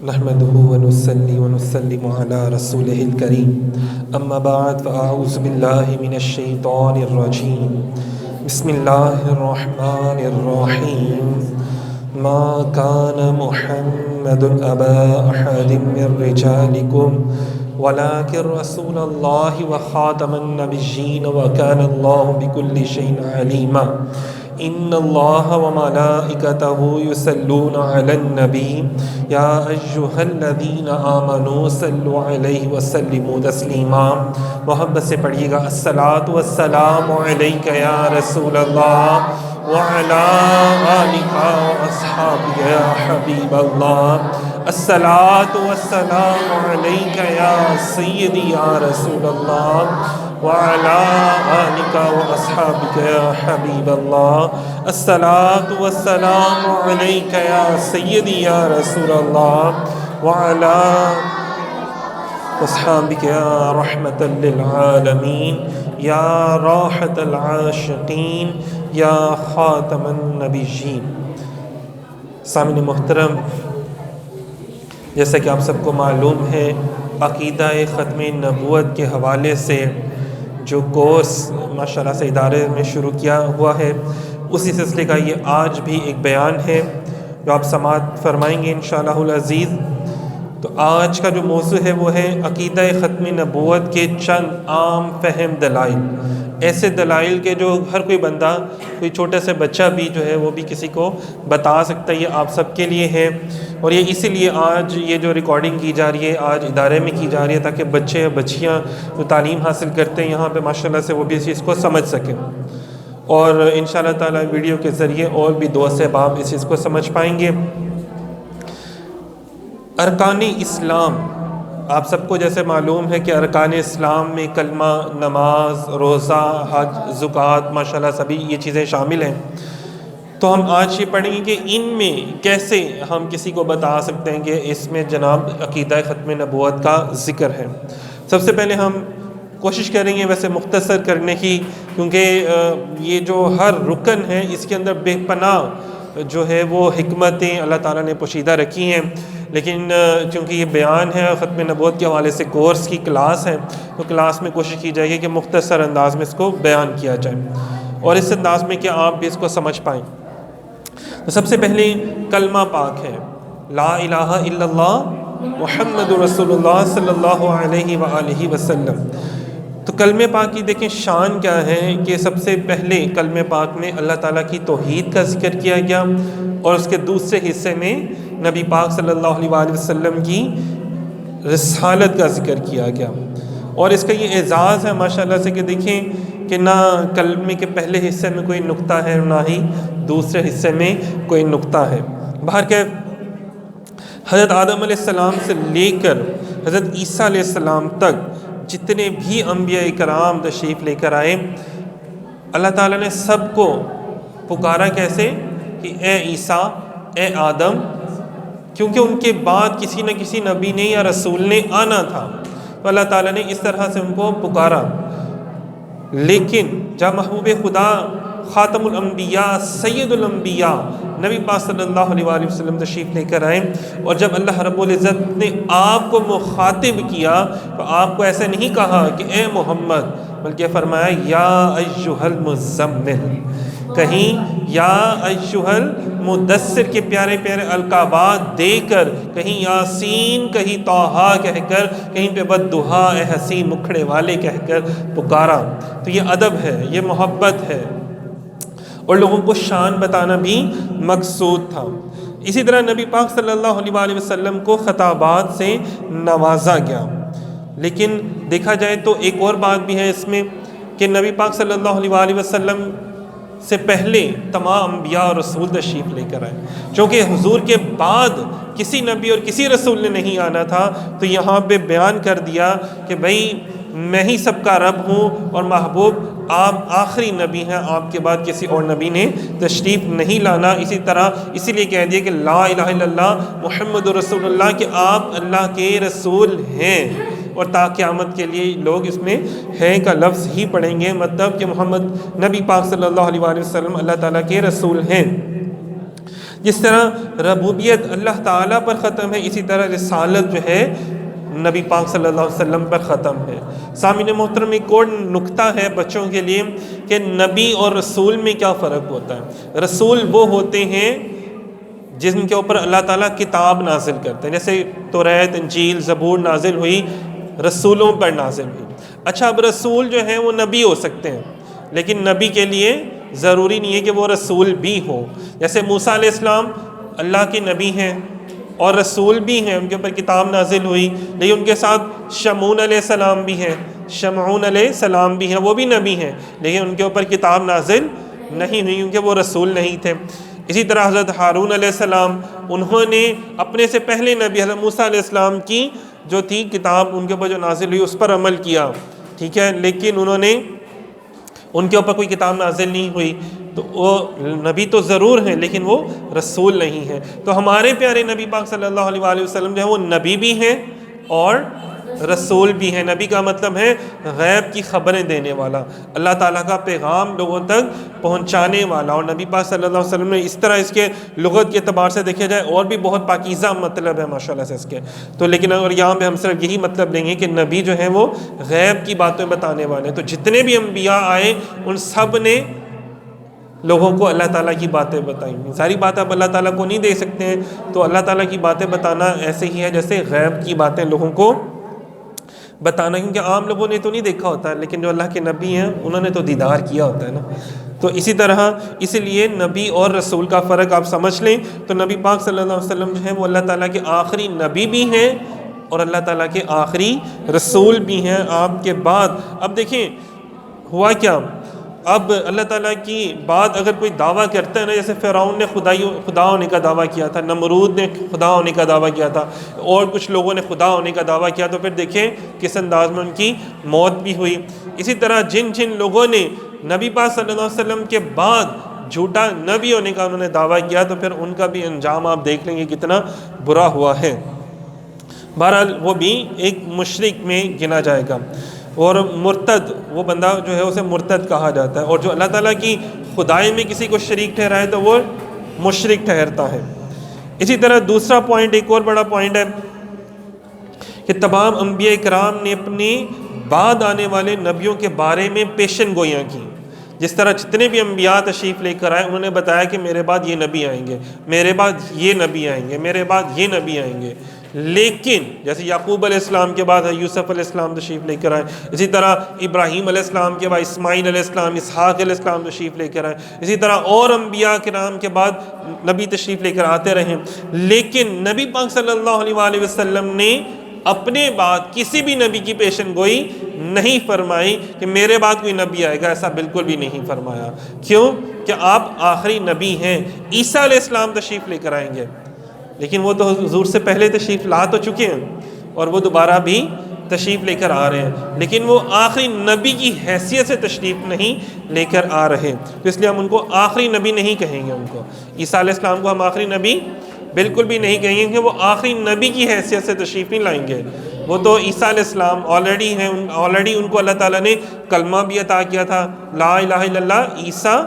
نحمده ونصلي ونسلم على رسوله الكريم أما بعد فأعوذ بالله من الشيطان الرجيم بسم الله الرحمن الرحيم ما كان محمد أبا أحد من رجالكم ولكن رسول الله وخاتم النبيين وكان الله بكل شيء عليما ان اللہ وملائکتہ یصلون علی النبی یا ایھا الذین آمنوا صلوا علیہ وسلموا تسلیما۔ محبت سے پڑھیے گا الصلاۃ والسلام علیک یا رسول اللہ وعلی آلک واصحابک یا حبیب اللہ۔ الصلاۃ والسلام علیک یا سیدی یا رسول اللہ وعلی آلک واصحابک یا حبیب اللہ۔ الصلاۃ والسلام علیک یا سیدی یا رسول اللہ وعلی واصحابک یا رحمۃ للعالمین یا راحۃ العاشقین یا خاتم النبیین۔ سامعین محترم، جیسا کہ آپ سب کو معلوم ہے، عقیدہ ختم نبوت کے حوالے سے جو کورس ماشاءاللہ سے ادارے میں شروع کیا ہوا ہے، اسی سلسلے کا یہ آج بھی ایک بیان ہے جو آپ سماعت فرمائیں گے انشاءاللہ العزیز۔ تو آج کا جو موضوع ہے وہ ہے عقیدہ ختم نبوت کے چند عام فہم دلائل، ایسے دلائل کے جو ہر کوئی بندہ، کوئی چھوٹا سا بچہ بھی جو ہے وہ بھی کسی کو بتا سکتا ہے۔ یہ آپ سب کے لیے ہے، اور یہ اسی لیے آج یہ جو ریکارڈنگ کی جا رہی ہے آج ادارے میں کی جا رہی ہے، تاکہ بچے یا بچیاں جو تعلیم حاصل کرتے ہیں یہاں پہ ماشاءاللہ سے وہ بھی اس چیز کو سمجھ سکیں، اور انشاءاللہ تعالیٰ ویڈیو کے ذریعے اور بھی دوست احباب اس چیز کو سمجھ پائیں گے۔ ارکان اسلام، آپ سب کو جیسے معلوم ہے کہ ارکان اسلام میں کلمہ، نماز، روزہ، حج، زکوٰۃ ماشاءاللہ سبھی یہ چیزیں شامل ہیں۔ تو ہم آج یہ پڑھیں گے کہ ان میں کیسے ہم کسی کو بتا سکتے ہیں کہ اس میں جناب عقیدہ ختم نبوت کا ذکر ہے۔ سب سے پہلے ہم کوشش کریں گے ویسے مختصر کرنے کی، کیونکہ یہ جو ہر رکن ہے اس کے اندر بے پناہ جو ہے وہ حکمتیں اللہ تعالیٰ نے پوشیدہ رکھی ہیں، لیکن چونکہ یہ بیان ہے ختم نبوت کے حوالے سے کورس کی کلاس ہے، تو کلاس میں کوشش کی جائے گی کہ مختصر انداز میں اس کو بیان کیا جائے، اور اس انداز میں کہ آپ بھی اس کو سمجھ پائیں۔ تو سب سے پہلے کلمہ پاک ہے لا الہ الا اللہ محمد رسول اللہ صلی اللہ علیہ وآلہ وسلم۔ تو کلمہ پاک کی دیکھیں شان کیا ہے کہ سب سے پہلے کلمہ پاک میں اللہ تعالیٰ کی توحید کا ذکر کیا گیا، اور اس کے دوسرے حصے میں نبی پاک صلی اللہ علیہ وآلہ وسلم کی رسالت کا ذکر کیا گیا۔ اور اس کا یہ اعزاز ہے ماشاءاللہ سے کہ دیکھیں کہ نہ کلمے کے پہلے حصے میں کوئی نقطہ ہے، نہ ہی دوسرے حصے میں کوئی نقطہ ہے۔ بہرکیف حضرت آدم علیہ السلام سے لے کر حضرت عیسیٰ علیہ السلام تک جتنے بھی انبیاء کرام تشریف لے کر آئے، اللہ تعالیٰ نے سب کو پکارا کیسے کہ اے عیسیٰ، اے آدم، کیونکہ ان کے بعد کسی نہ کسی نبی نے یا رسول نے آنا تھا، تو اللہ تعالیٰ نے اس طرح سے ان کو پکارا۔ لیکن جب محبوب خدا خاتم الانبیاء سید الانبیاء نبی پاک صلی اللہ علیہ وآلہ وسلم تشریف لے کر آئے، اور جب اللہ رب العزت نے آپ کو مخاطب کیا تو آپ کو ایسے نہیں کہا کہ اے محمد، بلکہ فرمایا یا ایھا المزمل، کہیں یا ایھا المدثر کے پیارے پیارے القابات دے کر، کہیں یاسین، کہیں طٰہٰ کہہ کر، کہیں پہ والضحیٰ اے حسین مکھڑے والے کہہ کر پکارا۔ تو یہ ادب ہے، یہ محبت ہے، اور لوگوں کو شان بتانا بھی مقصود تھا۔ اسی طرح نبی پاک صلی اللہ علیہ وآلہ وسلم کو خطابات سے نوازا گیا۔ لیکن دیکھا جائے تو ایک اور بات بھی ہے اس میں کہ نبی پاک صلی اللہ علیہ وآلہ وسلم سے پہلے تمام انبیاء اور رسول تشریف لے کر آئے، چونکہ حضور کے بعد کسی نبی اور کسی رسول نے نہیں آنا تھا، تو یہاں پہ بیان کر دیا کہ بھائی میں ہی سب کا رب ہوں، اور محبوب آپ آخری نبی ہیں، آپ کے بعد کسی اور نبی نے تشریف نہیں لانا۔ اسی طرح اسی لیے کہہ دیا کہ لا الہ الا اللہ محمد رسول اللہ، کہ آپ اللہ کے رسول ہیں، اور تا قیامت کے لیے لوگ اس میں ہے کا لفظ ہی پڑھیں گے، مطلب کہ محمد نبی پاک صلی اللہ علیہ وآلہ وسلم اللہ تعالیٰ کے رسول ہیں۔ جس طرح ربوبیت اللہ تعالیٰ پر ختم ہے، اسی طرح رسالت جو ہے نبی پاک صلی اللہ علیہ وسلم پر ختم ہے۔ سامعین محترم، ایک اور نکتہ ہے بچوں کے لیے کہ نبی اور رسول میں کیا فرق ہوتا ہے۔ رسول وہ ہوتے ہیں جن کے اوپر اللہ تعالیٰ کتاب نازل کرتے ہیں، جیسے توریت، انجیل، زبور نازل ہوئی، رسولوں پر نازل ہوئی۔ اچھا، اب رسول جو ہیں وہ نبی ہو سکتے ہیں، لیکن نبی کے لیے ضروری نہیں ہے کہ وہ رسول بھی ہو۔ جیسے موسیٰ علیہ السلام اللہ کے نبی ہیں اور رسول بھی ہیں، ان کے اوپر کتاب نازل ہوئی، لیکن ان کے ساتھ شمعون علیہ السلام بھی ہیں، شمعون علیہ السلام بھی ہیں، وہ بھی نبی ہیں، لیکن ان کے اوپر کتاب نازل نہیں ہوئی کیونکہ وہ رسول نہیں تھے۔ اسی طرح حضرت ہارون علیہ السلام، انہوں نے اپنے سے پہلے نبی حضرت موسیٰ علیہ السلام کی جو تھی کتاب ان کے اوپر جو نازل ہوئی اس پر عمل کیا، ٹھیک ہے، لیکن انہوں نے ان کے اوپر کوئی کتاب نازل نہیں ہوئی، تو وہ نبی تو ضرور ہیں لیکن وہ رسول نہیں ہیں۔ تو ہمارے پیارے نبی پاک صلی اللہ علیہ وآلہ وسلم جو ہے وہ نبی بھی ہیں اور رسول بھی ہیں۔ نبی کا مطلب ہے غیب کی خبریں دینے والا، اللہ تعالیٰ کا پیغام لوگوں تک پہنچانے والا، اور نبی پاک صلی اللہ علیہ وسلم نے اس طرح اس کے لغت کے اعتبار سے دیکھا جائے اور بھی بہت پاکیزہ مطلب ہے ماشاءاللہ سے اس کے، تو لیکن اور یہاں پہ ہم صرف یہی مطلب لیں گے کہ نبی جو ہیں وہ غیب کی باتیں بتانے والے ہیں۔ تو جتنے بھی انبیاء آئے ان سب نے لوگوں کو اللہ تعالیٰ کی باتیں بتائیں۔ ساری باتیں آپ اللہ تعالیٰ کو نہیں دے سکتے ہیں، تو اللہ تعالیٰ کی باتیں بتانا ایسے ہی ہے جیسے غیب کی باتیں لوگوں کو بتانا، کیونکہ عام لوگوں نے تو نہیں دیکھا ہوتا ہے، لیکن جو اللہ کے نبی ہیں انہوں نے تو دیدار کیا ہوتا ہے نا۔ تو اسی طرح اسی لیے نبی اور رسول کا فرق آپ سمجھ لیں۔ تو نبی پاک صلی اللہ علیہ وسلم جو ہیں وہ اللہ تعالیٰ کے آخری نبی بھی ہیں اور اللہ تعالیٰ کے آخری رسول بھی ہیں آپ کے بعد۔ اب دیکھیں ہوا کیا، اب اللہ تعالیٰ کی بات اگر کوئی دعویٰ کرتا ہے نا، جیسے فرعون نے خدا ہونے کا دعویٰ کیا تھا، نمرود نے خدا ہونے کا دعویٰ کیا تھا، اور کچھ لوگوں نے خدا ہونے کا دعویٰ کیا، تو پھر دیکھیں کس انداز میں ان کی موت بھی ہوئی۔ اسی طرح جن لوگوں نے نبی پاک صلی اللہ علیہ وسلم کے بعد جھوٹا نبی ہونے کا انہوں نے دعویٰ کیا، تو پھر ان کا بھی انجام آپ دیکھ لیں گے کتنا برا ہوا ہے۔ بہرحال وہ بھی ایک مشرک میں گنا جائے گا، اور مرتد وہ بندہ جو ہے اسے مرتد کہا جاتا ہے، اور جو اللہ تعالیٰ کی خدائی میں کسی کو شریک ٹھہرائے تو وہ مشرک ٹھہرتا ہے۔ اسی طرح دوسرا پوائنٹ، ایک اور بڑا پوائنٹ ہے کہ تمام انبیاء کرام نے اپنے بعد آنے والے نبیوں کے بارے میں پیشن گوئیاں کی۔ جس طرح جتنے بھی انبیاء تشریف لے کر آئے انہوں نے بتایا کہ میرے بعد یہ نبی آئیں گے، میرے بعد یہ نبی آئیں گے، میرے بعد یہ نبی آئیں گے، لیکن جیسے یعقوب علیہ السلام کے بعد یوسف علیہ السلام تشریف لے کر آئے، اسی طرح ابراہیم علیہ السلام کے بعد اسماعیل علیہ السلام، اسحاق علیہ السلام تشریف لے کر آئے، اسی طرح اور انبیاء کرام کے بعد نبی تشریف لے کر آتے رہے، لیکن نبی پاک صلی اللہ علیہ وآلہ وسلم نے اپنے بعد کسی بھی نبی کی پیشن گوئی نہیں فرمائی کہ میرے بعد کوئی نبی آئے گا، ایسا بالکل بھی نہیں فرمایا۔ کیوں کہ آپ آخری نبی ہیں۔ عیسیٰ علیہ السلام تشریف لے کر آئیں گے، لیکن وہ تو حضور سے پہلے تشریف لا تو چکے ہیں اور وہ دوبارہ بھی تشریف لے کر آ رہے ہیں، لیکن وہ آخری نبی کی حیثیت سے تشریف نہیں لے کر آ رہے، تو اس لیے ہم ان کو آخری نبی نہیں کہیں گے۔ ان کو عیسیٰ علیہ السلام کو ہم آخری نبی بالکل بھی نہیں کہیں گے کہ وہ آخری نبی کی حیثیت سے تشریف نہیں لائیں گے۔ وہ تو عیسیٰ علیہ السلام آلریڈی ہیں، آلریڈی ان کو اللہ تعالیٰ نے کلمہ بھی عطا کیا تھا، لا الہ الا اللہ عیسیٰ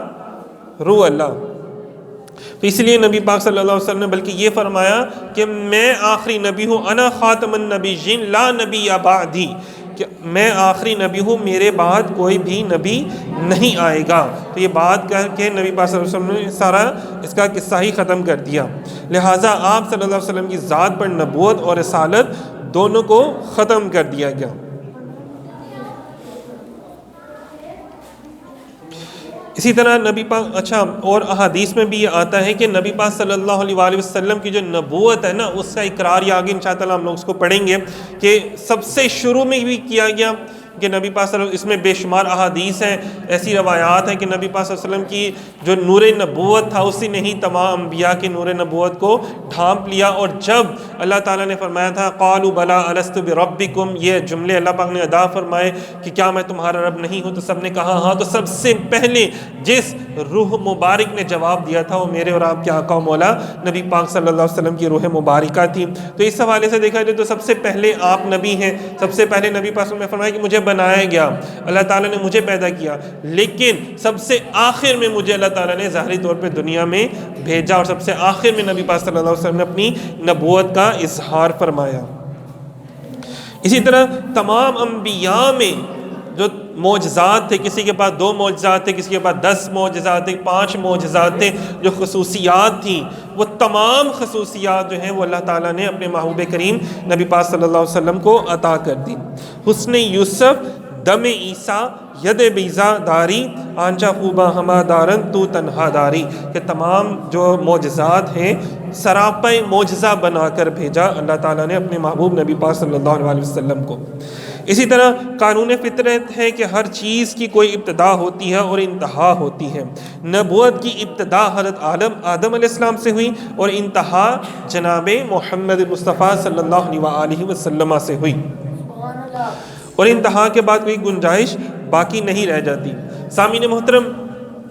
روح اللہ۔ تو اس لیے نبی پاک صلی اللہ علیہ وسلم نے بلکہ یہ فرمایا کہ میں آخری نبی ہوں، انا خاتم النبیین لا نبی بعدی، کہ میں آخری نبی ہوں، میرے بعد کوئی بھی نبی نہیں آئے گا۔ تو یہ بات کہہ کے نبی پاک صلی اللہ علیہ وسلم نے سارا اس کا قصہ ہی ختم کر دیا، لہٰذا آپ صلی اللہ علیہ وسلم کی ذات پر نبوت اور رسالت دونوں کو ختم کر دیا گیا۔ اسی طرح نبی پاک اور احادیث میں بھی یہ آتا ہے کہ نبی پاک صلی اللہ علیہ وآلہ وسلم کی جو نبوت ہے نا، اس کا اقرار یہ آگے انشاءاللہ ہم لوگ اس کو پڑھیں گے کہ سب سے شروع میں بھی کیا گیا کہ نبی پاک صلی اللہ علیہ وسلم، اس میں بے شمار احادیث ہیں، ایسی روایات ہیں کہ نبی پاک صلی اللہ علیہ وسلم کی جو نور نبوت تھا اسی نے ہی تمام انبیاء کے نور نبوت کو ڈھانپ لیا، اور جب اللہ تعالیٰ نے فرمایا تھا قالوا بلا الست بربکم، یہ جملے اللہ پاک نے ادا فرمائے کہ کیا میں تمہارا رب نہیں ہوں؟ تو سب نے کہا ہاں۔ تو سب سے پہلے جس روح مبارک نے جواب دیا تھا وہ میرے اور آپ کے آقا و مولا نبی پاک صلی اللہ علیہ وسلم کی روح مبارکہ تھی۔ تو اس حوالے سے دیکھا جائے تو سب سے پہلے آپ نبی ہیں، سب سے پہلے نبی پاک نے فرمایا کہ مجھے بنایا گیا، اللہ تعالیٰ نے مجھے پیدا کیا، لیکن سب سے آخر میں مجھے اللہ تعالیٰ نے ظاہری طور پہ دنیا میں بھیجا، اور سب سے آخر میں نبی پاک صلی اللہ علیہ وسلم نے اپنی نبوت کا اظہار فرمایا۔ اسی طرح تمام انبیاء میں جو معجزات تھے، کسی کے پاس 2 معجزات تھے، کسی کے پاس 10 معجزات تھے، 5 معجزات تھے، جو خصوصیات تھیں، وہ تمام خصوصیات جو ہیں وہ اللہ تعالیٰ نے اپنے محبوب کریم نبی پاک صلی اللہ علیہ وسلم کو عطا کر دی۔ حسن یوسف دم عیسیٰ ید بیضا داری آنچا خوبا ہما دارن تو تنہا داری، کہ تمام جو معجزات ہیں سراپا معجزہ بنا کر بھیجا اللہ تعالیٰ نے اپنے محبوب نبی پاک صلی اللہ علیہ وسلم کو۔ اسی طرح قانون فطرت ہے کہ ہر چیز کی کوئی ابتدا ہوتی ہے اور انتہا ہوتی ہے۔ نبوت کی ابتدا حضرت آدم علیہ السلام سے ہوئی اور انتہا جناب محمد مصطفیٰ صلی اللہ علیہ وسلم سے ہوئی، اور انتہا کے بعد کوئی گنجائش باقی نہیں رہ جاتی۔ سامعین محترم،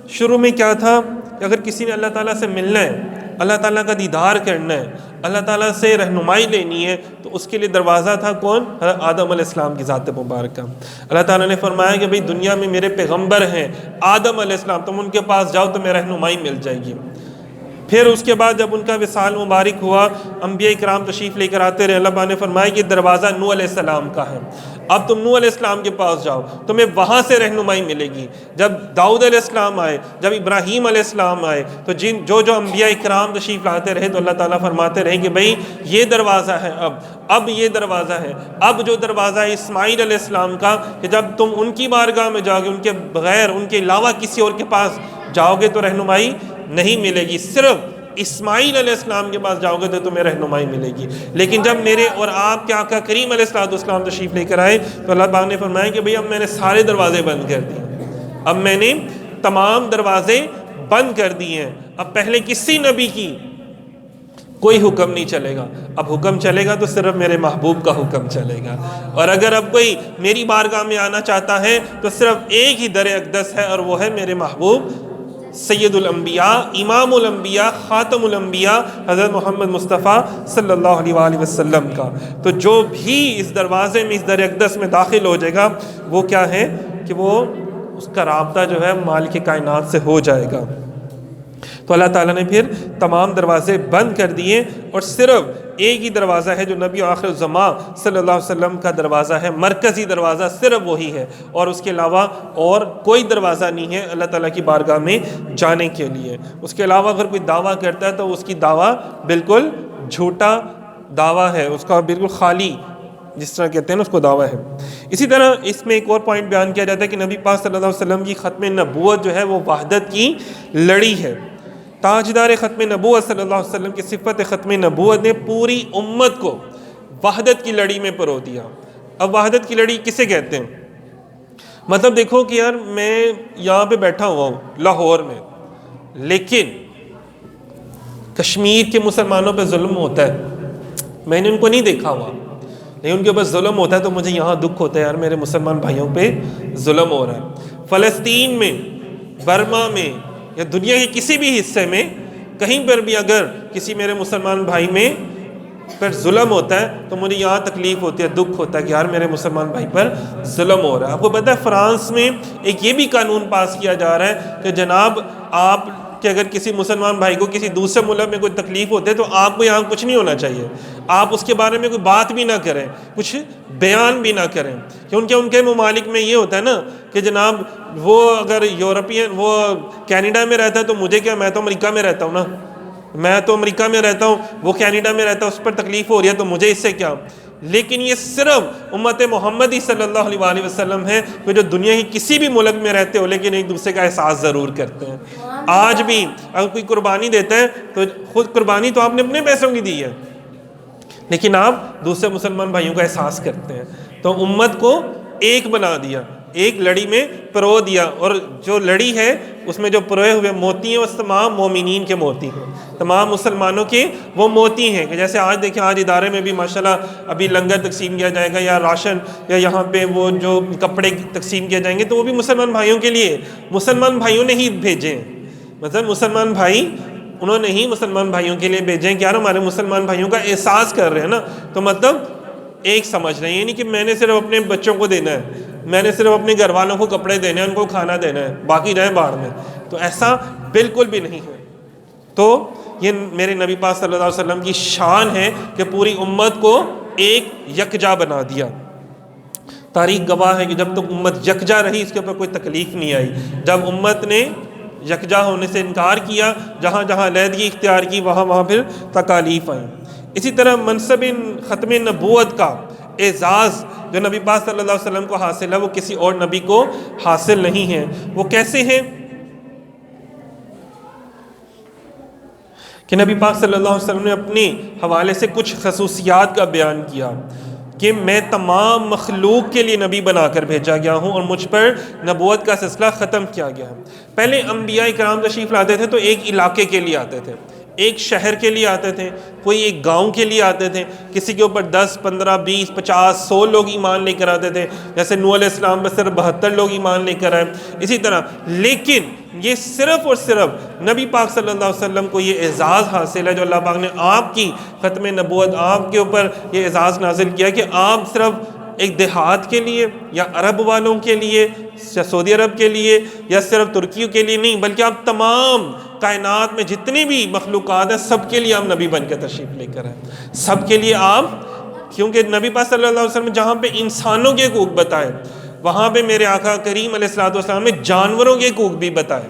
شروع میں کیا تھا کہ اگر کسی نے اللہ تعالیٰ سے ملنا ہے، اللہ تعالیٰ کا دیدار کرنا ہے، اللہ تعالیٰ سے رہنمائی لینی ہے، تو اس کے لیے دروازہ تھا کون؟ حضرت آدم علیہ السلام کی ذات مبارکہ۔ اللہ تعالیٰ نے فرمایا کہ بھئی دنیا میں میرے پیغمبر ہیں آدم علیہ السلام، تم ان کے پاس جاؤ تمہیں رہنمائی مل جائے گی۔ پھر اس کے بعد جب ان کا وصال مبارک ہوا، انبیاء کرام تشریف لے کر آتے رہے، اللہ پاک نے فرمایا کہ دروازہ نوح علیہ السلام کا ہے، اب تم نوح علیہ السلام کے پاس جاؤ، تمہیں وہاں سے رہنمائی ملے گی۔ جب داؤد علیہ السلام آئے، جب ابراہیم علیہ السلام آئے، تو جو انبیاء کرام تشریف لاتے رہے تو اللہ تعالیٰ فرماتے رہے کہ بھئی یہ دروازہ ہے، اب یہ دروازہ ہے، اب جو دروازہ ہے اسماعیل علیہ السلام کا، کہ جب تم ان کی بارگاہ میں جاؤ گے، ان کے بغیر، ان کے علاوہ کسی اور کے پاس جاؤ گے تو رہنمائی نہیں ملے گی، صرف اسماعیل علیہ السلام کے پاس جاؤ گے تو تمہیں رہنمائی ملے گی۔ لیکن جب میرے اور آپ کے آقا کریم علیہ السلام تشریف لے کر آئے تو اللہ پاک نے فرمایا کہ بھئی اب میں نے سارے دروازے بند کر دیے، اب میں نے تمام دروازے بند کر دیے ہیں، اب پہلے کسی نبی کی کوئی حکم نہیں چلے گا، اب حکم چلے گا تو صرف میرے محبوب کا حکم چلے گا، اور اگر اب کوئی میری بارگاہ میں آنا چاہتا ہے تو صرف ایک ہی در اقدس ہے، اور وہ ہے میرے محبوب سید الانبیاء، امام الانبیاء، خاتم الانبیاء حضرت محمد مصطفیٰ صلی اللہ علیہ وآلہ وسلم کا۔ تو جو بھی اس دروازے میں، اس در اقدس میں داخل ہو جائے گا، وہ کیا ہے کہ وہ اس کا رابطہ جو ہے مالک کائنات سے ہو جائے گا۔ تو اللہ تعالیٰ نے پھر تمام دروازے بند کر دیے، اور صرف ایک ہی دروازہ ہے جو نبی آخر الزمان صلی اللہ علیہ وسلم کا دروازہ ہے، مرکزی دروازہ صرف وہی ہے، اور اس کے علاوہ اور کوئی دروازہ نہیں ہے اللہ تعالیٰ کی بارگاہ میں جانے کے لیے۔ اس کے علاوہ اگر کوئی دعویٰ کرتا ہے تو اس کی دعویٰ بالکل جھوٹا دعویٰ ہے، اس کا بالکل خالی، جس طرح کہتے ہیں نا اس کو دعویٰ ہے۔ اسی طرح اس میں ایک اور پوائنٹ بیان کیا جاتا ہے کہ نبی پاک صلی اللہ علیہ وسلم کی ختم نبوت جو ہے وہ وحدت کی لڑی ہے۔ تاجدار ختم نبوت صلی اللہ علیہ وسلم کی صفت ختم نبوت نے پوری امت کو وحدت کی لڑی میں پرو دیا۔ اب وحدت کی لڑی کسے کہتے ہیں؟ مطلب دیکھو کہ یار میں یہاں پہ بیٹھا ہوا ہوں لاہور میں، لیکن کشمیر کے مسلمانوں پہ ظلم ہوتا ہے، میں نے ان کو نہیں دیکھا ہوا لیکن ان کے اوپر ظلم ہوتا ہے، تو مجھے یہاں دکھ ہوتا ہے یار میرے مسلمان بھائیوں پہ ظلم ہو رہا ہے۔ فلسطین میں، برما میں، یا دنیا کے کسی بھی حصے میں کہیں پر بھی اگر کسی میرے مسلمان بھائی میں پر ظلم ہوتا ہے تو مجھے یہاں تکلیف ہوتی ہے، دکھ ہوتا ہے کہ یار میرے مسلمان بھائی پر ظلم ہو رہا ہے۔ آپ کو پتہ ہے فرانس میں ایک یہ بھی قانون پاس کیا جا رہا ہے کہ جناب آپ کہ اگر کسی مسلمان بھائی کو کسی دوسرے ملک میں کوئی تکلیف ہوتے تو آپ کو یہاں کچھ نہیں ہونا چاہیے، آپ اس کے بارے میں کوئی بات بھی نہ کریں، کچھ بیان بھی نہ کریں، کیونکہ ان کے ممالک میں یہ ہوتا ہے نا کہ جناب وہ اگر یورپین وہ کینیڈا میں رہتا ہے تو مجھے کیا، میں تو امریکہ میں رہتا ہوں نا، میں تو امریکہ میں رہتا ہوں، وہ کینیڈا میں رہتا ہے، اس پر تکلیف ہو رہی ہے تو مجھے اس سے کیا۔ لیکن یہ صرف امت محمدی صلی اللہ علیہ وآلہ وسلم ہے کہ جو دنیا کی کسی بھی ملک میں رہتے ہو لیکن ایک دوسرے کا احساس ضرور کرتے ہیں۔ آج بھی اگر کوئی قربانی دیتا ہے تو خود قربانی تو آپ نے اپنے پیسوں کی دی ہے، لیکن آپ دوسرے مسلمان بھائیوں کا احساس کرتے ہیں۔ تو امت کو ایک بنا دیا، ایک لڑی میں پرو دیا، اور جو لڑی ہے اس میں جو پروئے ہوئے موتی ہیں وہ تمام مومنین کے موتی ہیں، تمام مسلمانوں کے وہ موتی ہیں. کہ جیسے آج دیکھیں، آج ادارے میں بھی ماشاءاللہ ابھی لنگر تقسیم کیا جائے گا یا راشن یا یہاں پہ وہ جو کپڑے تقسیم کیے جائیں گے، تو وہ بھی مسلمان بھائیوں کے لیے، مسلمان بھائیوں نے ہی بھیجے ہیں. مطلب مسلمان بھائی انہوں نے ہی مسلمان بھائیوں کے لیے بھیجے ہیں. کیا نا ہمارے مسلمان بھائیوں کا احساس کر رہے ہیں نا. تو مطلب ایک سمجھ رہے ہیں، یہ نہیں کہ میں نے صرف اپنے بچوں کو دینا ہے، میں نے صرف اپنے گھر والوں کو کپڑے دینے ہیں، ان کو کھانا دینا ہے، باقی رہیں باڑ میں. تو ایسا بالکل بھی نہیں ہے. تو یہ میرے نبی پاک صلی اللہ علیہ وسلم کی شان ہے کہ پوری امت کو ایک یکجا بنا دیا. تاریخ گواہ ہے کہ جب تک امت یکجا رہی اس کے اوپر کوئی تکلیف نہیں آئی. جب امت نے یکجا ہونے سے انکار کیا، جہاں جہاں علیحدگی اختیار کی، وہاں وہاں پھر تکالیف آئیں. اسی طرح منصب ختم نبوت کا اعزاز جو نبی پاک صلی اللہ علیہ وسلم کو حاصل ہے، وہ کسی اور نبی کو حاصل نہیں ہے. وہ کیسے ہیں کہ نبی پاک صلی اللہ علیہ وسلم نے اپنے حوالے سے کچھ خصوصیات کا بیان کیا کہ میں تمام مخلوق کے لیے نبی بنا کر بھیجا گیا ہوں اور مجھ پر نبوت کا سلسلہ ختم کیا گیا ہے. پہلے انبیاء کرام تشریف لاتے تھے تو ایک علاقے کے لیے آتے تھے، ایک شہر کے لیے آتے تھے، کوئی ایک گاؤں کے لیے آتے تھے، کسی کے اوپر 10 15 20 50 100 لوگ ایمان لے کر آتے تھے. جیسے نوح علیہ السلام پر صرف 72 لوگ ایمان لے کر آئے. اسی طرح لیکن یہ صرف اور صرف نبی پاک صلی اللہ علیہ وسلم کو یہ اعزاز حاصل ہے جو اللہ پاک نے آپ کی ختم نبوت، آپ کے اوپر یہ اعزاز نازل کیا کہ آپ صرف ایک دیہات کے لیے یا عرب والوں کے لیے یا سعودی عرب کے لیے یا صرف ترکیوں کے لیے نہیں، بلکہ آپ تمام کائنات میں جتنی بھی مخلوقات ہیں سب کے لیے آپ نبی بن کے تشریف لے کر آئے. سب کے لیے آپ، کیونکہ نبی پاک صلی اللہ علیہ وسلم جہاں پہ انسانوں کے حقوق بتائے، وہاں پہ میرے آقا کریم علیہ الصلوۃ والسلام نے جانوروں کے حقوق بھی بتائے،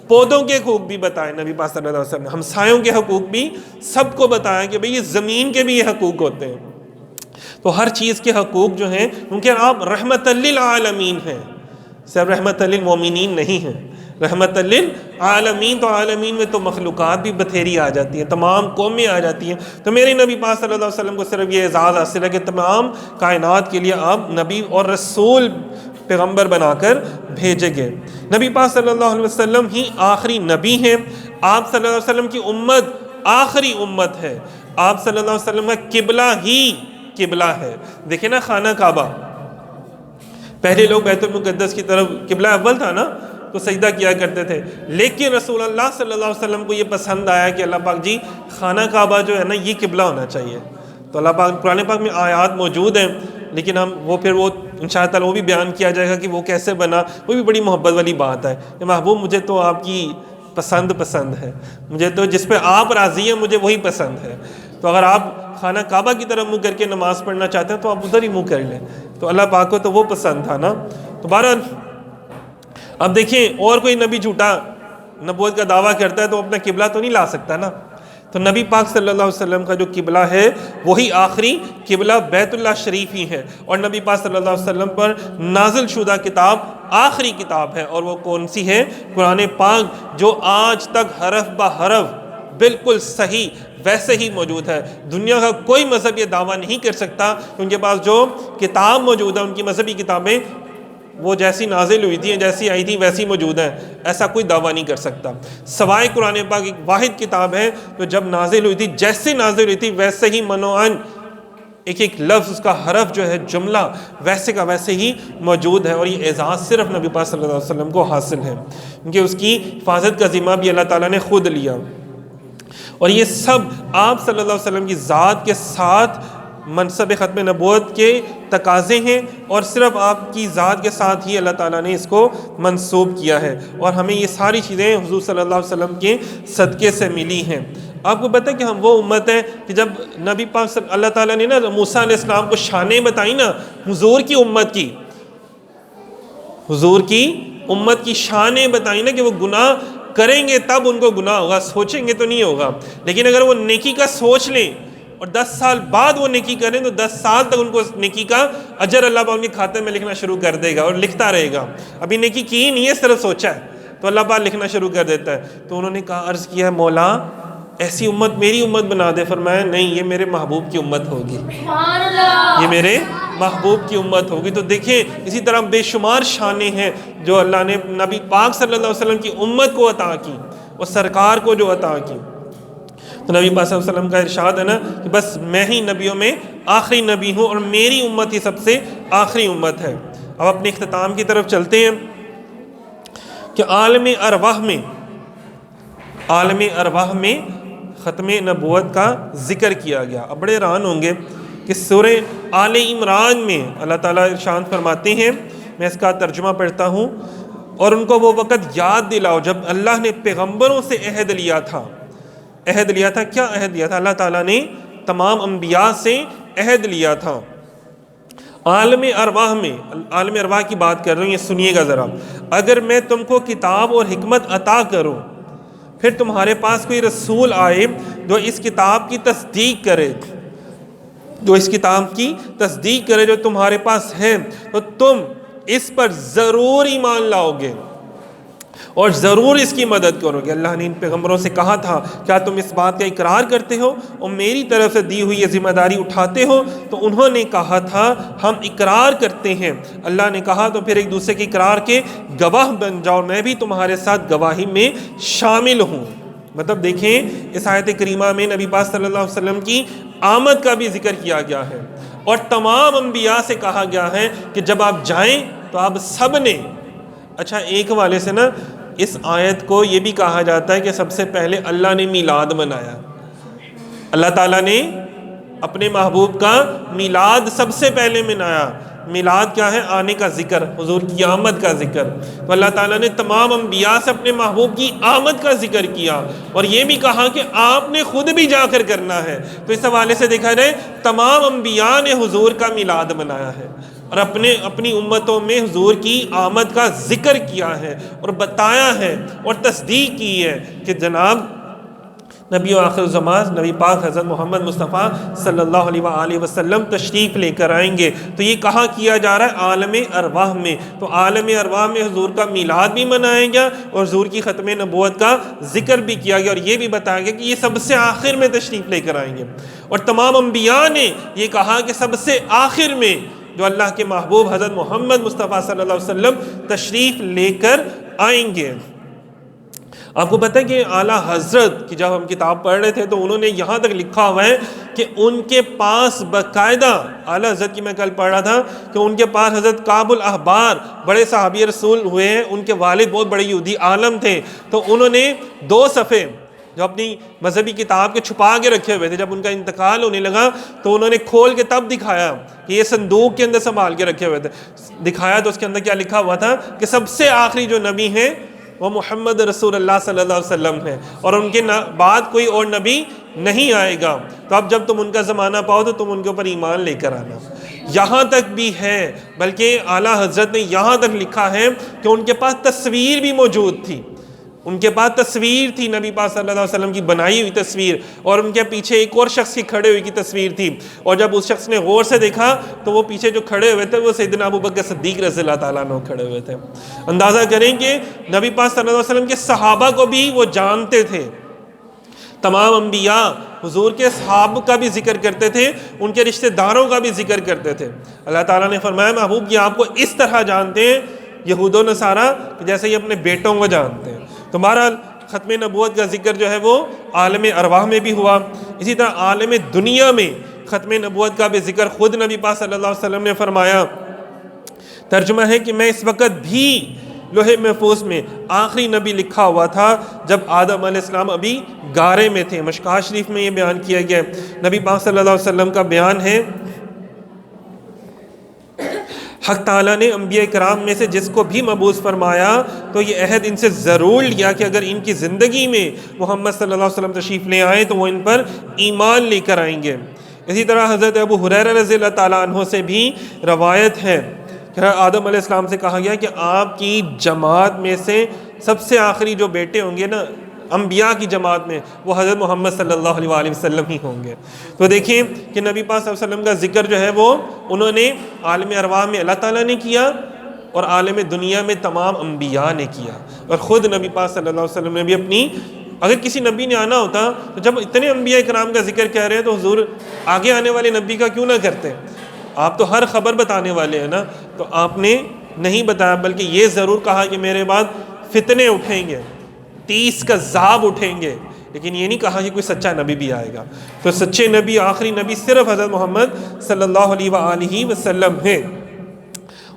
پودوں کے حقوق بھی بتائے. نبی پاک صلی اللہ علیہ وسلم نے ہمسایوں کے حقوق بھی سب کو بتایا کہ بھئی یہ زمین کے بھی یہ حقوق ہوتے ہیں. تو ہر چیز کے حقوق جو ہیں، کیونکہ آپ رحمت للعالمین ہیں، صرف رحمت للمومنین نہیں ہیں، رحمت للعالمین. تو عالمین میں تو مخلوقات بھی بتھیری آ جاتی ہیں، تمام قومیں آ جاتی ہیں. تو میرے نبی پاک صلی اللہ علیہ وسلم کو صرف یہ اعزاز حاصل ہے کہ تمام کائنات کے لیے آپ نبی اور رسول پیغمبر بنا کر بھیجے گئے. نبی پاک صلی اللہ علیہ وسلم ہی آخری نبی ہیں. آپ صلی اللہ علیہ وسلم کی امت آخری امت ہے. آپ صلی اللہ علیہ وسلم کا قبلہ ہی قبلہ ہے. دیکھیں نا خانہ کعبہ، پہلے لوگ بیت المقدس کی طرف، قبلہ اول تھا نا، تو سجدہ کیا کرتے تھے. لیکن رسول اللہ صلی اللہ علیہ وسلم کو یہ پسند آیا کہ اللہ پاک جی خانہ کعبہ جو ہے نا یہ قبلہ ہونا چاہیے. تو اللہ پاک قرآن پاک میں آیات موجود ہیں، لیکن ہم وہ پھر وہ انشاءاللہ تعالیٰ وہ بھی بیان کیا جائے گا کہ وہ کیسے بنا. وہ بھی بڑی محبت والی بات ہے کہ محبوب مجھے تو آپ کی پسند ہے، مجھے تو جس پہ آپ راضی ہیں مجھے وہی پسند ہے. تو اگر آپ خانہ کعبہ کی طرف منہ کر کے نماز پڑھنا چاہتے ہیں تو آپ ادھر ہی منہ کر لیں. تو اللہ پاک کو تو وہ پسند تھا نا. تو بہرحال اب دیکھیں اور کوئی نبی جھوٹا نبوت کا دعویٰ کرتا ہے تو اپنا قبلہ تو نہیں لا سکتا نا. تو نبی پاک صلی اللہ علیہ وسلم کا جو قبلہ ہے وہی آخری قبلہ بیت اللہ شریف ہی ہے. اور نبی پاک صلی اللہ علیہ وسلم پر نازل شدہ کتاب آخری کتاب ہے. اور وہ کون سی ہے؟ قرآن پاک، جو آج تک حرف بہ حرف بالکل صحیح ویسے ہی موجود ہے. دنیا کا کوئی مذہب یہ دعویٰ نہیں کر سکتا کہ ان کے پاس جو کتاب موجود ہے، ان کی مذہبی کتابیں وہ جیسی نازل ہوئی تھی، جیسی آئی تھی ویسی موجود ہیں. ایسا کوئی دعویٰ نہیں کر سکتا سوائے قرآن پاک. ایک واحد کتاب ہے جو جب نازل ہوئی تھی جیسے نازل ہوئی تھی ویسے ہی منوعاً ایک ایک لفظ، اس کا حرف جو ہے، جملہ ویسے کا ویسے ہی موجود ہے. اور یہ اعزاز صرف نبی پاک صلی اللہ علیہ وسلم کو حاصل ہے، کیونکہ اس کی حفاظت کا ذمہ بھی اللہ تعالیٰ نے خود لیا. اور یہ سب آپ صلی اللہ علیہ وسلم کی ذات کے ساتھ منصب ختم نبوت کے تقاضے ہیں، اور صرف آپ کی ذات کے ساتھ ہی اللہ تعالیٰ نے اس کو منسوب کیا ہے. اور ہمیں یہ ساری چیزیں حضور صلی اللہ علیہ وسلم کے صدقے سے ملی ہیں. آپ کو پتہ ہے کہ ہم وہ امت ہیں کہ جب نبی پاک اللہ تعالیٰ نے نا موسیٰ علیہ السلام کو شانیں بتائی نا حضور کی امت کی، حضور کی امت کی شانیں بتائی نا کہ وہ گناہ کریں گے تب ان کو گناہ ہوگا، سوچیں گے تو نہیں ہوگا. لیکن اگر وہ نیکی کا سوچ لیں اور 10 سال بعد وہ نیکی کریں تو 10 سال تک ان کو نیکی کا اجر اللہ پاک ان کے کھاتے میں لکھنا شروع کر دے گا اور لکھتا رہے گا. ابھی نیکی کی ہی نہیں ہے، صرف سوچا ہے تو اللہ پاک لکھنا شروع کر دیتا ہے. تو انہوں نے کہا، عرض کیا ہے مولا ایسی امت میری امت بنا دے. فرمایا نہیں، یہ میرے محبوب کی امت ہوگی، یہ میرے محبوب کی امت ہوگی۔ تو دیکھیں اسی طرح بے شمار شانیں ہیں جو اللہ نے نبی پاک صلی اللہ علیہ وسلم کی امت کو عطا کی اور سرکار کو جو عطا کی۔ تو نبی پاک صلی اللہ علیہ وسلم کا ارشاد ہے نا کہ بس میں ہی نبیوں میں آخری نبی ہوں اور میری امت ہی سب سے آخری امت ہے۔ اب اپنے اختتام کی طرف چلتے ہیں کہ عالم ارواح میں ختم نبوت کا ذکر کیا گیا۔ اب بڑے حیران ہوں گے کہ سورہ آل عمران میں اللہ تعالیٰ ارشاد فرماتے ہیں، میں اس کا ترجمہ پڑھتا ہوں، اور ان کو وہ وقت یاد دلاؤ جب اللہ نے پیغمبروں سے عہد لیا تھا۔ کیا عہد لیا تھا؟ اللہ تعالیٰ نے تمام انبیاء سے عہد لیا تھا۔ عالم ارواح کی بات کر رہا ہوں، یہ سنیے گا ذرا۔ اگر میں تم کو کتاب اور حکمت عطا کروں، پھر تمہارے پاس کوئی رسول آئے جو اس کتاب کی تصدیق کرے جو تمہارے پاس ہے، تو تم اس پر ضرور ایمان لاؤ گے اور ضرور اس کی مدد کرو گے۔ اللہ نے ان پیغمبروں سے کہا تھا کیا تم اس بات کا اقرار کرتے ہو اور میری طرف سے دی ہوئی یہ ذمہ داری اٹھاتے ہو؟ تو انہوں نے کہا تھا ہم اقرار کرتے ہیں۔ اللہ نے کہا تو پھر ایک دوسرے کے اقرار کے گواہ بن جاؤ، میں بھی تمہارے ساتھ گواہی میں شامل ہوں۔ مطلب دیکھیں اس آیت کریمہ میں نبی پاک صلی اللہ علیہ وسلم کی آمد کا بھی ذکر کیا گیا ہے، اور تمام انبیاء سے کہا گیا ہے کہ جب آپ جائیں تو آپ سب نے، اچھا ایک حوالے سے نا اس آیت کو یہ بھی کہا جاتا ہے کہ سب سے پہلے اللہ نے میلاد منایا۔ اللہ تعالیٰ نے اپنے محبوب کا میلاد سب سے پہلے منایا۔ میلاد کیا ہے؟ آنے کا ذکر، حضور کی آمد کا ذکر۔ تو اللہ تعالیٰ نے تمام انبیاء سے اپنے محبوب کی آمد کا ذکر کیا، اور یہ بھی کہا کہ آپ نے خود بھی جا کر کرنا ہے۔ تو اس حوالے سے دیکھا جائے تمام انبیاء نے حضور کا میلاد منایا ہے اور اپنی امتوں میں حضور کی آمد کا ذکر کیا ہے اور بتایا ہے اور تصدیق کی ہے کہ جناب نبی و آخر الزمان نبی پاک حضرت محمد مصطفیٰ صلی اللہ علیہ وآلہ وسلم تشریف لے کر آئیں گے۔ تو یہ کہاں کیا جا رہا ہے؟ عالم ارواح میں۔ تو عالم ارواح میں حضور کا میلاد بھی منایا گیا اور حضور کی ختم نبوت کا ذکر بھی کیا گیا، اور یہ بھی بتایا گیا کہ یہ سب سے آخر میں تشریف لے کر آئیں گے۔ اور تمام انبیاء نے یہ کہا کہ سب سے آخر میں جو اللہ کے محبوب حضرت محمد مصطفیٰ صلی اللہ علیہ وسلم تشریف لے کر آئیں گے۔ آپ کو پتہ ہے کہ اعلیٰ حضرت کی جب ہم کتاب پڑھ رہے تھے تو انہوں نے یہاں تک لکھا ہوا ہے کہ ان کے پاس باقاعدہ، اعلیٰ حضرت کی میں کل پڑھ رہا تھا کہ ان کے پاس حضرت کعب الاحبار بڑے صحابی رسول ہوئے ہیں، ان کے والد بہت بڑے یہودی عالم تھے، تو انہوں نے 2 صفحے جو اپنی مذہبی کتاب کے چھپا کے رکھے ہوئے تھے، جب ان کا انتقال ہونے لگا تو انہوں نے کھول کے تب دکھایا کہ یہ صندوق کے اندر سنبھال کے رکھے ہوئے تھے، دکھایا تو اس کے اندر کیا لکھا ہوا تھا کہ سب سے آخری جو نبی ہیں وہ محمد رسول اللہ صلی اللہ علیہ وسلم ہے، اور ان کے بعد کوئی اور نبی نہیں آئے گا۔ تو اب جب تم ان کا زمانہ پاؤ تو تم ان کے اوپر ایمان لے کر آنا۔ یہاں تک بھی ہے، بلکہ اعلیٰ حضرت نے یہاں تک لکھا ہے کہ ان کے پاس تصویر بھی موجود تھی، ان کے پاس تصویر تھی نبی پاک صلی اللہ علیہ وسلم کی بنائی ہوئی تصویر، اور ان کے پیچھے ایک اور شخص کی کھڑے ہوئے کی تصویر تھی، اور جب اس شخص نے غور سے دیکھا تو وہ پیچھے جو کھڑے ہوئے تھے وہ سیدنا ابوبکر صدیق رضی اللہ تعالیٰ عنہ کھڑے ہوئے تھے۔ اندازہ کریں کہ نبی پاک صلی اللہ علیہ وسلم کے صحابہ کو بھی وہ جانتے تھے، تمام انبیاء حضور کے صحابہ کا بھی ذکر کرتے تھے، ان کے رشتہ داروں کا بھی ذکر کرتے تھے۔ اللہ تعالیٰ نے فرمایا محبوب یہ آپ کو اس طرح جانتے ہیں یہود و نصارہ جیسے یہ اپنے بیٹوں کو جانتے ہیں۔ تو بہرحال ختم نبوت کا ذکر جو ہے وہ عالم ارواح میں بھی ہوا، اسی طرح عالم دنیا میں ختم نبوت کا بھی ذکر خود نبی پاک صلی اللہ علیہ وسلم نے فرمایا۔ ترجمہ ہے کہ میں اس وقت بھی لوح محفوظ میں آخری نبی لکھا ہوا تھا جب آدم علیہ السلام ابھی گارے میں تھے۔ مشکوٰۃ شریف میں یہ بیان کیا گیا ہے، نبی پاک صلی اللہ علیہ وسلم کا بیان ہے حق تعالیٰ نے انبیاء کرام میں سے جس کو بھی مبعوث فرمایا تو یہ عہد ان سے ضرور لیا کہ اگر ان کی زندگی میں محمد صلی اللہ علیہ وسلم تشریف لے آئیں تو وہ ان پر ایمان لے کر آئیں گے۔ اسی طرح حضرت ابو ہریرہ رضی اللہ تعالیٰ عنہ سے بھی روایت ہے کہ آدم علیہ السلام سے کہا گیا کہ آپ کی جماعت میں سے سب سے آخری جو بیٹے ہوں گے نا انبیاء کی جماعت میں، وہ حضرت محمد صلی اللہ علیہ وآلہ وسلم ہی ہوں گے۔ تو دیکھیں کہ نبی پاک صلی اللہ علیہ وسلم کا ذکر جو ہے وہ انہوں نے عالم ارواح میں اللہ تعالیٰ نے کیا اور عالم دنیا میں تمام انبیاء نے کیا، اور خود نبی پاک صلی اللہ علیہ وسلم نے بھی اپنی، اگر کسی نبی نے آنا ہوتا تو جب اتنے انبیاء کرام کا ذکر کہہ رہے ہیں تو حضور آگے آنے والے نبی کا کیوں نہ کرتے، آپ تو ہر خبر بتانے والے ہیں نا، تو آپ نے نہیں بتایا، بلکہ یہ ضرور کہا کہ میرے بعد فتنے اٹھیں گے، 30 کذاب اٹھیں گے، لیکن یہ نہیں کہا کہ کوئی سچا نبی بھی آئے گا۔ تو سچے نبی، آخری نبی صرف حضرت محمد صلی اللہ علیہ وآلہ وسلم ہیں۔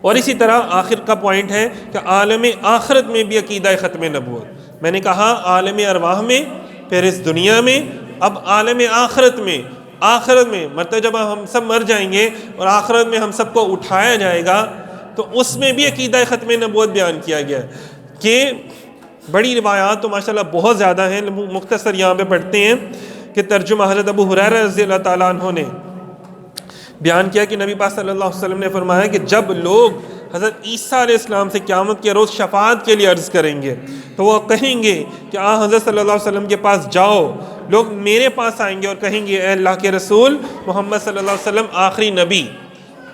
اور اسی طرح آخر کا پوائنٹ ہے کہ عالم آخرت میں بھی عقیدہ ختم نبوت، میں نے کہا عالم ارواح میں، پھر اس دنیا میں، اب عالم آخرت میں مطلب جب ہم سب مر جائیں گے اور آخرت میں ہم سب کو اٹھایا جائے گا، تو اس میں بھی عقیدہ ختم نبوت بیان کیا گیا ہے کہ بڑی روایات تو ماشاءاللہ بہت زیادہ ہیں، مختصر یہاں پہ پڑھتے ہیں کہ ترجمہ حضرت ابو ہریرہ رضی اللہ تعالیٰ عنہ نے بیان کیا کہ نبی پاک صلی اللہ علیہ وسلم نے فرمایا کہ جب لوگ حضرت عیسیٰ علیہ السلام سے قیامت کے روز شفاعت کے لیے عرض کریں گے تو وہ کہیں گے کہ حضرت صلی اللہ علیہ وسلم کے پاس جاؤ، لوگ میرے پاس آئیں گے اور کہیں گے اے اللہ کے رسول محمد صلی اللہ علیہ وسلم آخری نبی۔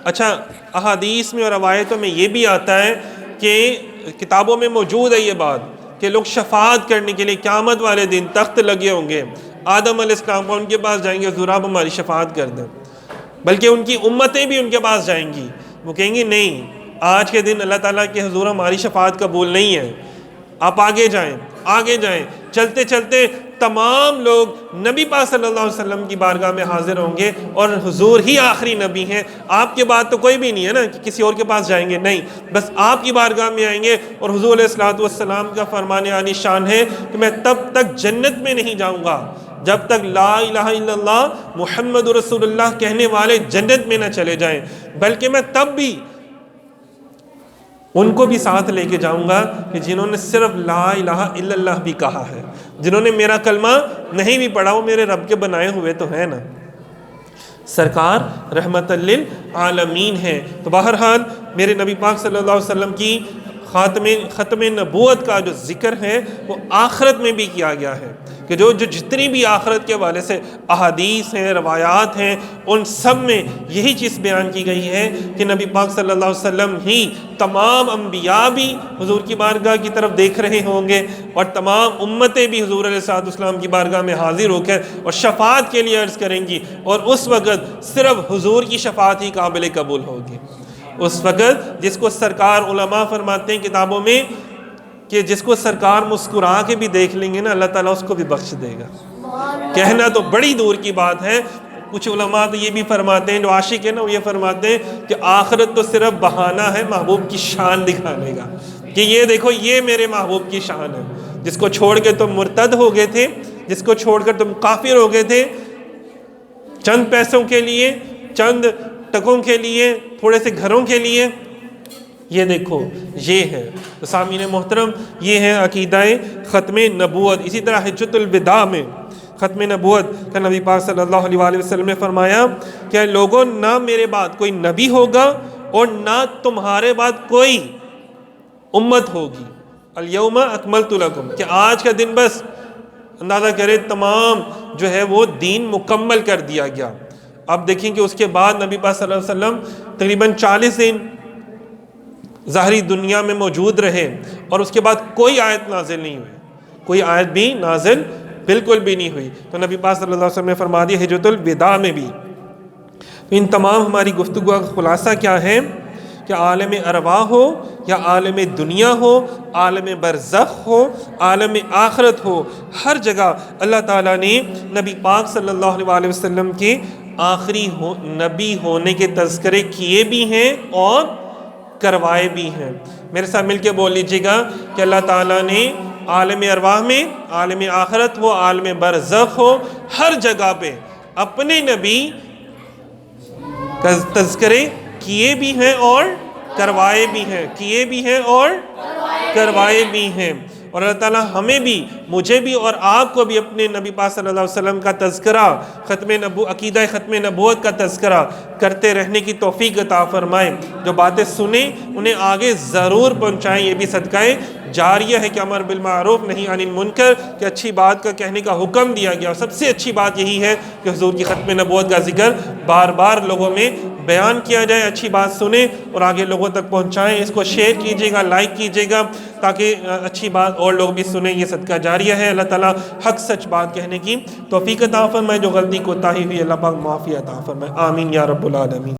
اچھا، احادیث میں اور روایتوں میں یہ بھی آتا ہے کہ کتابوں میں موجود ہے یہ بات کہ لوگ شفاعت کرنے کے لیے قیامت والے دن تخت لگے ہوں گے، آدم علیہ السلام کو ان کے پاس جائیں گے، حضور آپ ہماری شفاعت کر دیں، بلکہ ان کی امتیں بھی ان کے پاس جائیں گی، وہ کہیں گے نہیں، آج کے دن اللہ تعالیٰ کے حضور ہماری شفاعت قبول نہیں ہے، آپ آگے جائیں۔ چلتے چلتے تمام لوگ نبی پاک صلی اللہ علیہ وسلم کی بارگاہ میں حاضر ہوں گے، اور حضور ہی آخری نبی ہیں، آپ کے بعد تو کوئی بھی نہیں ہے نا کہ کسی اور کے پاس جائیں گے، نہیں، بس آپ کی بارگاہ میں آئیں گے، اور حضور علیہ الصلوۃ والسلام کا فرمان عالی شان ہے کہ میں تب تک جنت میں نہیں جاؤں گا جب تک لا الہ الا اللہ محمد رسول اللہ کہنے والے جنت میں نہ چلے جائیں، بلکہ میں تب بھی ان کو بھی ساتھ لے کے جاؤں گا کہ جنہوں نے صرف لا الہ الا اللہ بھی کہا ہے، جنہوں نے میرا کلمہ نہیں بھی پڑھا، وہ میرے رب کے بنائے ہوئے تو ہیں نا، سرکار رحمت للعالمین ہے۔ تو بہرحال میرے نبی پاک صلی اللہ علیہ وسلم کی ختم نبوت کا جو ذکر ہے وہ آخرت میں بھی کیا گیا ہے کہ جو جتنی بھی آخرت کے حوالے سے احادیث ہیں، روایات ہیں، ان سب میں یہی چیز بیان کی گئی ہے کہ نبی پاک صلی اللہ علیہ وسلم ہی تمام انبیاء بھی حضور کی بارگاہ کی طرف دیکھ رہے ہوں گے، اور تمام امتیں بھی حضور علیہ الصلوۃ والسلام کی بارگاہ میں حاضر ہو کر اور شفاعت کے لیے عرض کریں گی، اور اس وقت صرف حضور کی شفاعت ہی قابل قبول ہوگی۔ اس وقت جس کو سرکار علماء فرماتے ہیں کتابوں میں کہ جس کو سرکار مسکرا کے بھی دیکھ لیں گے نا، اللہ تعالیٰ اس کو بھی بخش دے گا۔ کہنا تو بڑی دور کی بات ہے، کچھ علماء تو یہ بھی فرماتے ہیں، جو عاشق ہیں نا وہ یہ فرماتے ہیں کہ آخرت تو صرف بہانہ ہے محبوب کی شان دکھانے کا، کہ یہ دیکھو یہ میرے محبوب کی شان ہے، جس کو چھوڑ کے تم مرتد ہو گئے تھے، جس کو چھوڑ کر تم کافر ہو گئے تھے، چند پیسوں کے لیے، چند ٹکوں کے لیے، تھوڑے سے گھروں کے لیے، یہ دیکھو یہ ہے۔ تو سامعین محترم، یہ ہے عقیدہ ختم نبوت۔ اسی طرح حجۃ الوداع میں ختم نبوت کا نبی پاک صلی اللہ علیہ وآلہ وسلم نے فرمایا کہ لوگوں، نہ میرے بعد کوئی نبی ہوگا اور نہ تمہارے بعد کوئی امت ہوگی، الیوم اکملت لکم، کہ آج کا دن بس اندازہ کرے تمام جو ہے وہ دین مکمل کر دیا گیا۔ اب دیکھیں کہ اس کے بعد نبی پاک صلی اللہ علیہ وسلم تقریباً 40 دن ظاہری دنیا میں موجود رہے، اور اس کے بعد کوئی آیت نازل نہیں ہوئی، کوئی آیت بھی نازل بالکل بھی نہیں ہوئی۔ تو نبی پاک صلی اللہ علیہ وسلم نے فرما دیا حجۃ الوداع میں بھی۔ تو ان تمام ہماری گفتگو کا خلاصہ کیا ہے کہ عالم ارواح ہو یا عالم دنیا ہو، عالم برزخ ہو، عالم آخرت ہو، ہر جگہ اللہ تعالیٰ نے نبی پاک صلی اللہ علیہ وسلم کے آخری نبی ہونے کے تذکرے کیے بھی ہیں اور کروائے بھی ہیں۔ میرے ساتھ مل کے بول لیجیے گا کہ اللہ تعالیٰ نے عالم ارواح میں، عالم آخرت ہو، عالم برزخ ہو، ہر جگہ پہ اپنے نبی کا تذکرے کیے بھی ہیں اور کروائے بھی ہیں، کیے بھی ہیں اور کروائے بھی ہیں۔ اور اللہ تعالیٰ ہمیں بھی، مجھے بھی اور آپ کو بھی اپنے نبی پاک صلی اللہ علیہ وسلم کا تذکرہ، عقیدہ ختم نبوت کا تذکرہ کرتے رہنے کی توفیق عطا فرمائے۔ جو باتیں سنیں انہیں آگے ضرور پہنچائیں، یہ بھی صدقہ جاریہ ہے کہ امر بالمعروف نہی عن المنکر، کہ اچھی بات کا کہنے کا حکم دیا گیا، اور سب سے اچھی بات یہی ہے کہ حضور کی ختم نبوت کا ذکر بار بار لوگوں میں بیان کیا جائے، اچھی بات سنیں اور آگے لوگوں تک پہنچائیں۔ اس کو شیئر کیجیے گا، لائک کیجیے گا، تاکہ اچھی بات اور لوگ بھی سنیں۔ یہ صدقہ جاریہ ہے۔ اللہ تعالیٰ حق سچ بات کہنے کی توفیق عطا فرمائے، جو غلطی کوتاہی ہوئی اللہ پاک معافی عطا فرمائے، آمین یا رب العالمین۔